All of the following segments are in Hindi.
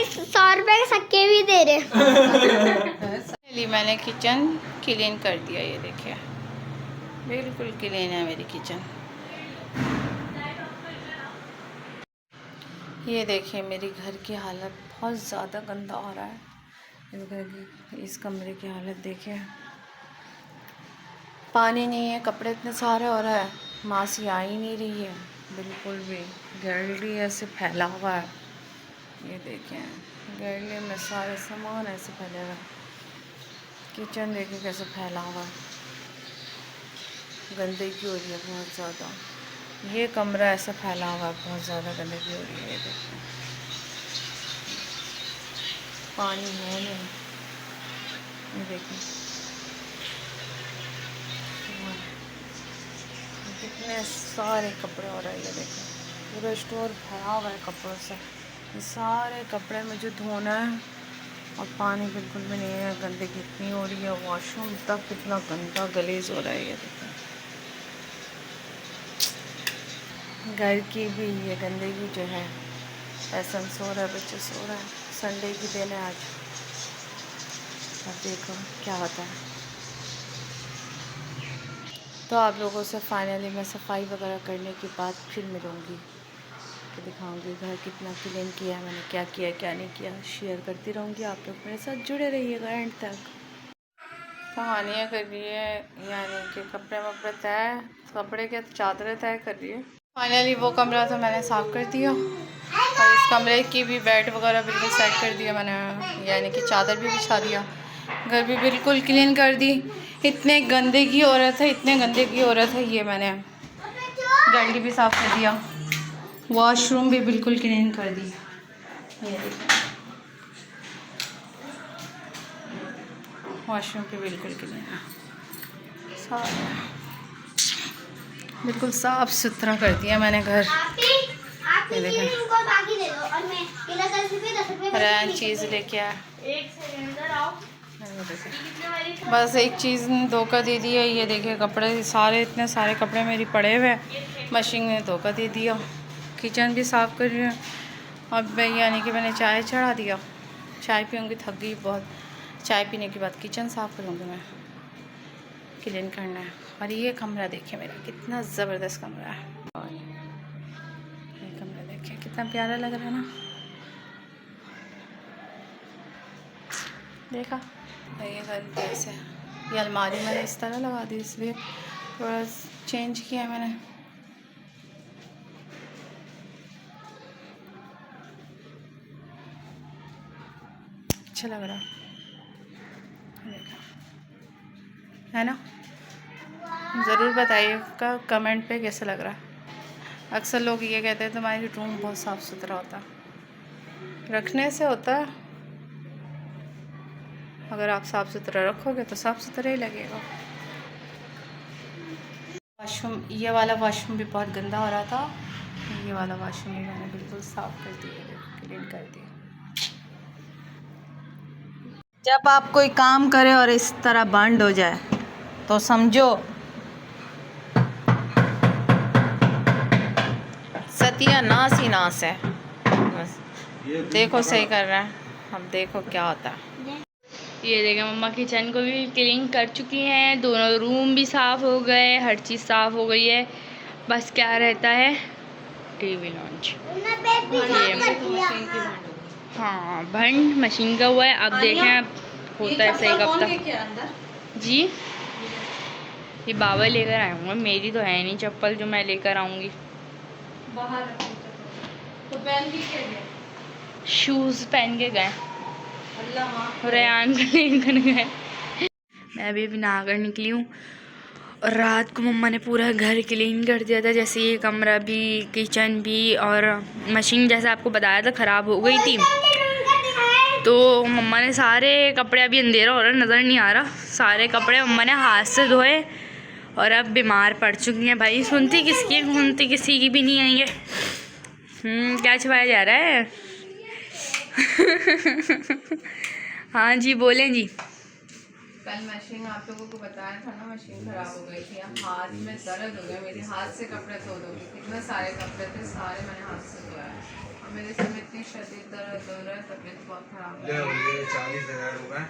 100 रुपए के सिक्के भी दे रहे। मैंने किचन क्लीन कर दिया, ये देखिए बिल्कुल क्लीन है मेरी किचन। ये देखिए मेरी घर की हालत बहुत ज़्यादा गंदा हो रहा है। इस घर की, इस कमरे की हालत देखिए, पानी नहीं है, कपड़े इतने सारे हो रहा है, मासी आ ही नहीं रही है बिल्कुल भी। गैलरी ऐसे फैला हुआ है, ये देखें गैलरी में सारे सामान ऐसे फैले हुए। किचन देखिए कैसे फैला हुआ है, गंदगी हो रही है बहुत ज़्यादा। ये कमरा ऐसा फैला हुआ है, बहुत ज़्यादा गंदगी हो रही है। ये देखिए पानी है नहीं, ये देखिए कितने सारे कपड़े हो रहे हैं। ये देखिए पूरा स्टोर भरा हुआ है कपड़ों से। ये सारे कपड़े मुझे धोना है और पानी बिल्कुल भी नहीं है, गंदगी इतनी हो रही है। वॉशरूम तक कितना गंदा गलीज हो रहा है। ये देखिए घर की भी ये गंदगी जो है, ऐसा सो रहा है, बच्चे सो रहा है, संडे की दिन है आज। अब देखो क्या होता है। तो आप लोगों से फाइनली मैं सफाई वगैरह करने के बाद फिर मिलूँगी, तो दिखाऊंगी घर कितना क्लीन किया है मैंने, क्या किया क्या नहीं किया, शेयर करती रहूँगी। आप लोग मेरे साथ जुड़े रहिएगा एंड तक। कहानियाँ कर रही है, यानी कि कपड़े वपड़े तय, कपड़े के चादरें तय कर रही है। फाइनली वो कमरा तो मैंने साफ़ कर दिया और इस कमरे की भी बेड वगैरह बिल्कुल सेट कर दिया मैंने, यानी कि चादर भी बिछा दिया। घर भी बिल्कुल क्लीन कर दी। इतने गंदगी हो रहा था, इतने गंदगी हो रहा था। ये मैंने गैलरी भी साफ़ कर दिया, वॉशरूम भी बिल्कुल क्लीन कर दी। ये देखिए वॉशरूम भी बिल्कुल क्लीन है, बिल्कुल साफ़ सुथरा कर दिया मैंने घर। ये देखें रैन चीज़ लेके आया, बस एक चीज़ ने धोखा दे दिया। ये देखिए कपड़े सारे, इतने सारे कपड़े मेरी पड़े हुए हैं, मशीन ने धोखा दे दिया। किचन भी साफ़ कर रही हूँ अब, यानी कि मैंने चाय चढ़ा दिया, चाय पीऊँगी, थक गई बहुत। चाय पीने के बाद किचन साफ़ करूँगी मैं, क्लीन करना है। और ये कमरा देखिए मेरा कितना ज़बरदस्त कमरा है, और ये कमरा देखिए कितना प्यारा लग रहा है ना। देखा ये घर कैसे, ये अलमारी मैंने इस तरह लगा दी, इसलिए थोड़ा चेंज किया मैंने। अच्छा लग रहा है ना, ज़रूर बताइएगा कमेंट पे कैसा लग रहा है। अक्सर लोग ये कहते हैं तुम्हारी रूम बहुत साफ़ सुथरा होता, रखने से होता है, अगर आप साफ़ सुथरा रखोगे तो साफ़ सुथरा ही लगेगा। वॉशरूम, ये वाला वॉशरूम भी बहुत गंदा हो रहा था, ये वाला वॉशरूम भी मैंने बिल्कुल साफ़ कर दिया, क्लीन कर दिया। जब आप कोई काम करे और इस तरह बंद हो जाए तो समझो सत्यानाश ही नाश है। बस देखो सही कर रहा है, अब देखो क्या होता है। ये देखें मम्मा किचन को भी क्लीन कर चुकी हैं, दोनों रूम भी साफ़ हो गए, हर चीज़ साफ़ हो गई है। बस क्या रहता है, टीवी लॉन्च। हाँ भंड मशीन का हुआ है, अब देखें अब होता है सही कब तक। जी ये बाबा लेकर आए होंगे, मेरी तो है नहीं चप्पल जो मैं लेकर आऊँगी। तो पहन के गए, शूज़ पहन के गए, रेयान को लेकर गए। मैं अभी नहा कर निकली हूँ और रात को मम्मा ने पूरा घर क्लीन कर दिया था, जैसे ये कमरा भी, किचन भी, और मशीन जैसे आपको बताया था ख़राब हो गई थी, तो मम्मा ने सारे कपड़े, अभी अंधेरा हो रहा है नज़र नहीं आ रहा, सारे कपड़े मम्मा ने हाथ से धोए और अब बीमार पड़ चुकी हैं। भाई सुनती किसी की भी नहीं है ये। क्या छुपाया जा रहा है? हाँ जी बोलें जी। कल मशीन आप लोगों को बताया था ना, मशीन खराब हो गई थी, हाथ में दर्द हो गया, मेरे हाथ से कपड़े धो दोगे, कितने सारे कपड़े थे, सारे मैंने हाथ से धोया और मेरे सर में इतनी शदीद दर्द हो रहा है, तबीयत बहुत खराब है। 40,000 रुपए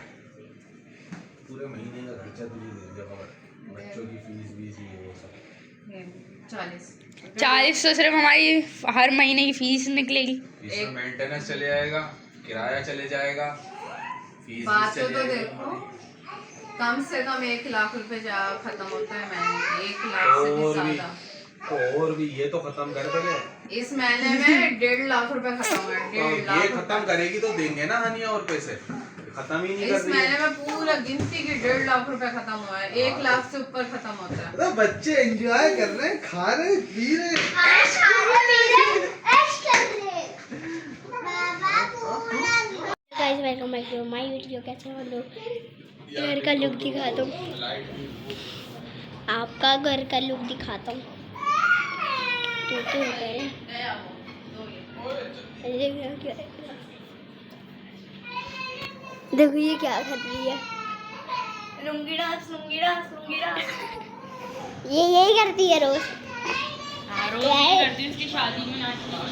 पूरे महीने का खर्चा तुझे दे दिया, खबर बच्चों की फीस वीस ये वो सब 40 तो सिर्फ हमारी हर महीने की फीस निकलेगी। इसमें मेंटेनेंस चले जाएगा, किराया चले जाएगा, फीस बात तो चले देखो, कम से कम 1 लाख रुपए खत्म होता है महीने, 1 लाख से भी ज्यादा। और भी ये तो खत्म कर पहले, इस महीने में 1.5 लाख रुपए खत्म हुए, 1.5 लाख। ये खत्म करेगी तो देंगे ना हानिया और पैसे, खत्म ही नहीं कर इस रही महीने है। में पूरा गिनती की 1.5 लाख रुपए खत्म हुआ है, 1 लाख से ऊपर खत्म होता है। तो बच्चे एंजॉय कर रहे हैं, खा रहे हैं, पी रहे guys welcome back to my video. कैसे हो लोग? घर का लुक दिखाता हूँ, आपका घर का लुक दिखाता हूँ। तो देखो ये क्या कर रही है, lungi dance, lungi dance, lungi dance. ये यही करती है रोज। करती हूँ, उसकी शादी में नाचती हूँ।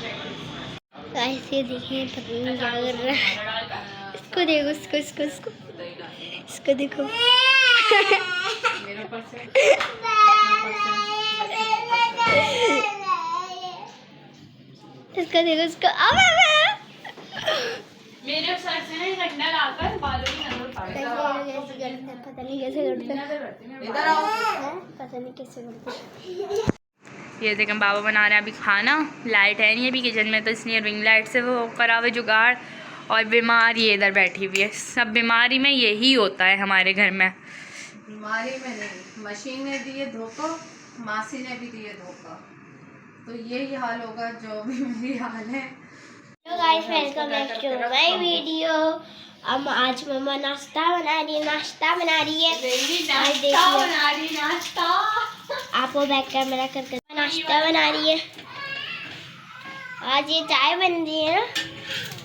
ऐसे देखिए पता नहीं क्या कर रहा है। इसको देखो, इसको देखो। मेरे ऊपर से इसको देखो, इसको मेरे सर से ना डंडा लाकर बालों की नजर उतार पता नहीं कैसे करते, इधर आओ। पता नहीं कैसे करते। ये देखें बाबा बना रहे हैं अभी खाना। लाइट है नहीं अभी किचन में, तो इसलिए रिंग लाइट से वो करा हुआ जुगाड़। और बीमार ये इधर बैठी हुई है। सब बीमारी में यही होता है हमारे घर में। बीमारी में नहीं, मशीन ने दिए धोखा, मासी ने भी दिए धोखा, तो यही हाल होगा जो भी मेरी हाल है। Hello guys, welcome back to my video. अब आज मम्मा नाश्ता बना रही है, नाश्ता आपको बैक कैमरा करके नाश्ता बना रही है। आज ये चाय बन रही है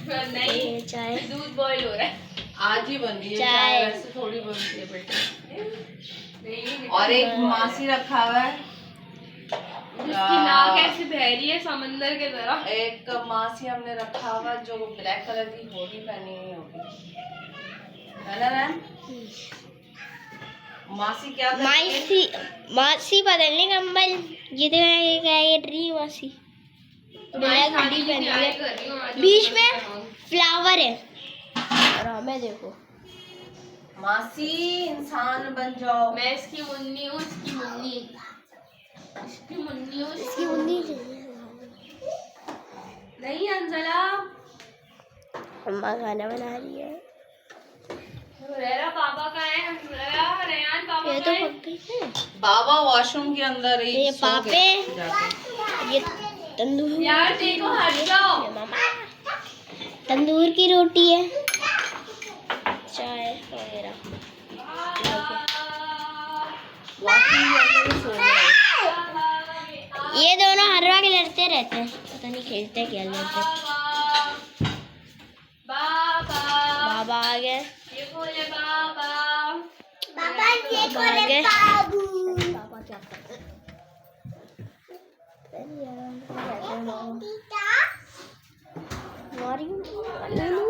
ना, ये चाय दूध बॉईल हो रहा है। आज ही बन रही है चाय। चाय, वैसे थोड़ी बनती है बेटा। और एक मासी रखा हुआ है, उसकी नाक ऐसे बह रही है समंदर के तरह। एक मासी हमने रखा हुआ जो ब्लैक कलर की होली पहनी हुई होगी, है ना रैन? मासी क्या कर रही है? मासी बदलने कंबल ये देखा है, ये ड्री मासी ब्लैक हुडी पहनी है, बीच में फ्लावर है। और हमें देखो, मासी इंसान बन जाओ। मैं इसकी मुन्नी हूँ, इसकी मुन्नी, इसकी मुन्नी हूँ, इसकी उन्नी नहीं अंजला। अम्मा खाना बना रही है। हुरैरा पापा का है, रेयान पापा ये का तो है। पक गई है। बाबा वॉशरूम के अंदर ही ये सो पापे, गए जाके। ये तंदूर, यार देखो हट जाओ। ये मामा तंदूर की रोटी है, चाय वगैरह। वॉशरूम के अंदर ही सो गए। ये दोनों हर वक्त लड़ते रहते हैं, पता नहीं खेलते क्या लड़ते। बाबा आ गए, ये बोले बाबा। बाबा ये बाबा क्या करते हैं?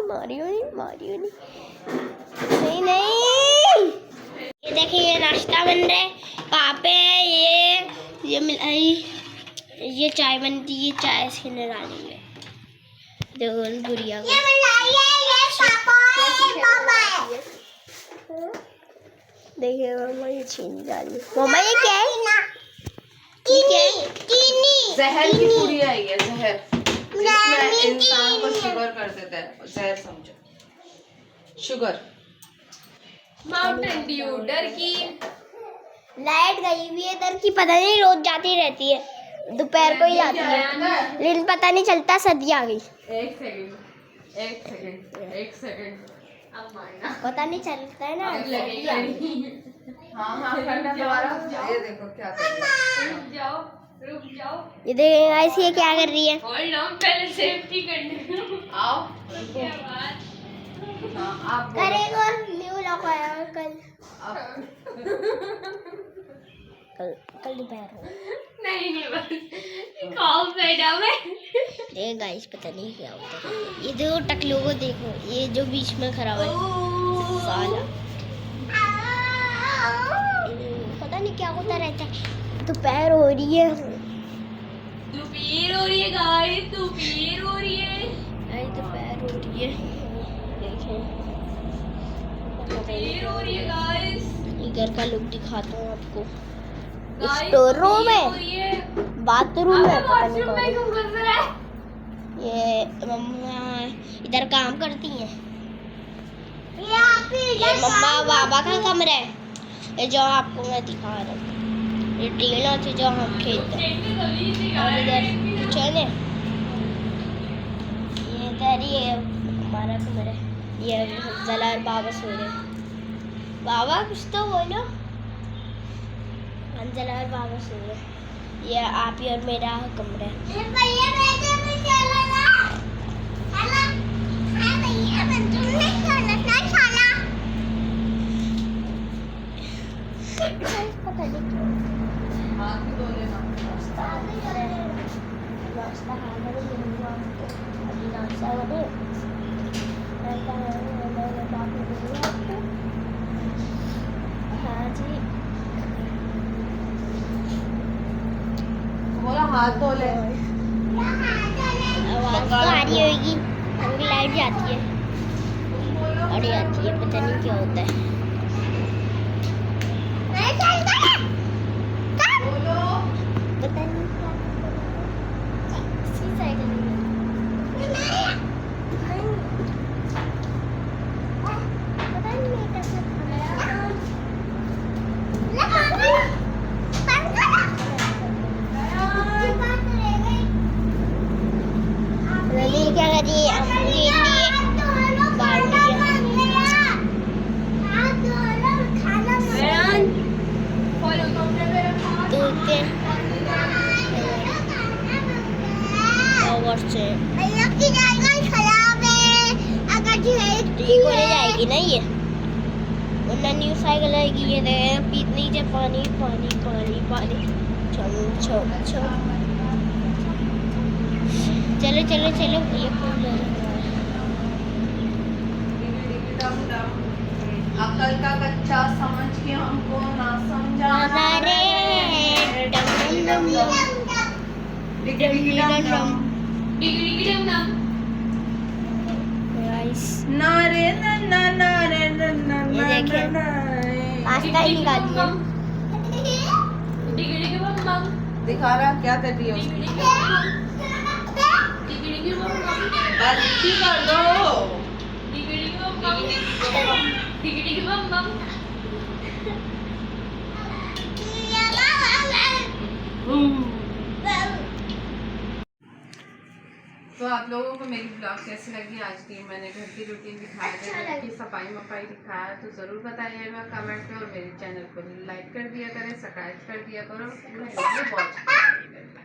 मारियो नहीं नहीं। ये देखिए, ये नाश्ता बन रहा है। पापे ये मिलाई, ये चाय बनती है, चाय इसके अंदर डालेंगे। देखो गुड़िया को, देखिए मम्मा ये चीनी डाली। मम्मा ये क्या है? ठीक है, चीनी जहर की पूरी आई है, जहर जिसमें इंसान को शुगर कर देता है, जहर समझो, शुगर। माउंटेन ड्यू डर की। लाइट गई हुई है इधर की, पता नहीं रोज जाती रहती है, दोपहर को ही आती है, लेकिन पता नहीं चलता सर्दी आ गई। एक सेकंड अब मारना, पता नहीं चलता है ना, सर्दी आ गई। हाँ करना दोबारा। ये देखो क्या कर रही है। रुक जाओ। ये देखिए गाइस, ये क्या कर रही है? होल्ड ऑन, पहले सेफ्टी करने दो। आओ। उसके बाद हाँ आप बोलो। करेगा और न्यू लगाया कल अब कल कल दोपहर को। नहीं बस कॉल बैठा मैं। ये गाइस पता नहीं क्या होता है। ये देखो टकलू को देखो, ये जो बीच में खड़ा हुआ है साला, पता नहीं क्या होता रहता है। दोपहर हो रही है, दोपहर हो रही है गाइस, दोपहर हो रही है, दोपहर हो रही है। देखो दोपहर हो रही है गाइस। ये घर का लुक दिखाता हूँ आपको। गाइस स्टोर रूम हो रही है, है, बाथरूम है, पता नहीं वॉशरूम में कौन क्यों घुस रहा है? है। ये मम्मा इधर काम करती हैं। ये मम्मा बाबा का कमरा है, ये जो आपको मैं दिखा रहा हूँ। ये टीना थी जो हम खेलते हैं। और इधर किचन है, ये इधर ही है हमारा कमरा है। ये जला और बाबा सो रहे हैं। बाबा कुछ तो बोलो। अंजला और बाबा सो रहे हैं। ये आप ही और मेरा कमरा है। पता नहीं क्यों हाथ भी धो लेना। नाश्ता खाने को मिलूंगा आपको। अभी नाश्ता बने, बाकी मिलूंगा आपको। हाँ जी, बोला हाथ धो ले। आवाज़ तो आ रही होगी, हमारी लाइट जाती है और ये आती है, पता नहीं क्या होता है। बोलो पता नहीं क्या इसी साइड पता नहीं कैसे क्या करिए अपने लिए ठीक हो जाएगी ना ये, वरना न्यू साइकिल आएगी। ये पीत नीचे पानी पानी पानी पानी। चलो चलो चलो चलो चलो चलो, ये फूल ले लो। अकल का कच्चा समझ के हमको ना समझाना रे। डम डम डम डम गाइस, ना रे ना ना ना रे ना ना ये ना देखिए, ना पास्ता ही निकालिए। दिखा रहा क्या कर रही है उसकी? गलती कर दो। तो आप लोगों को मेरी ब्लॉग कैसी लगी आज की? मैंने घर की रूटीन दिखाया है, घर की सफाई वफाई दिखाया, तो ज़रूर बताइएगा कमेंट में। और मेरे चैनल को लाइक कर दिया करें, सब्सक्राइब कर दिया करो, पूरा वीडियो वॉच करिएगा।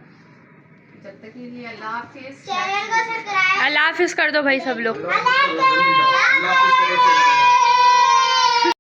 जब तक के लिए अल्लाह हाफिज़। अल्लाह हाफिज़ कर दो भाई सब लोग। अल्लाह हाफिज़।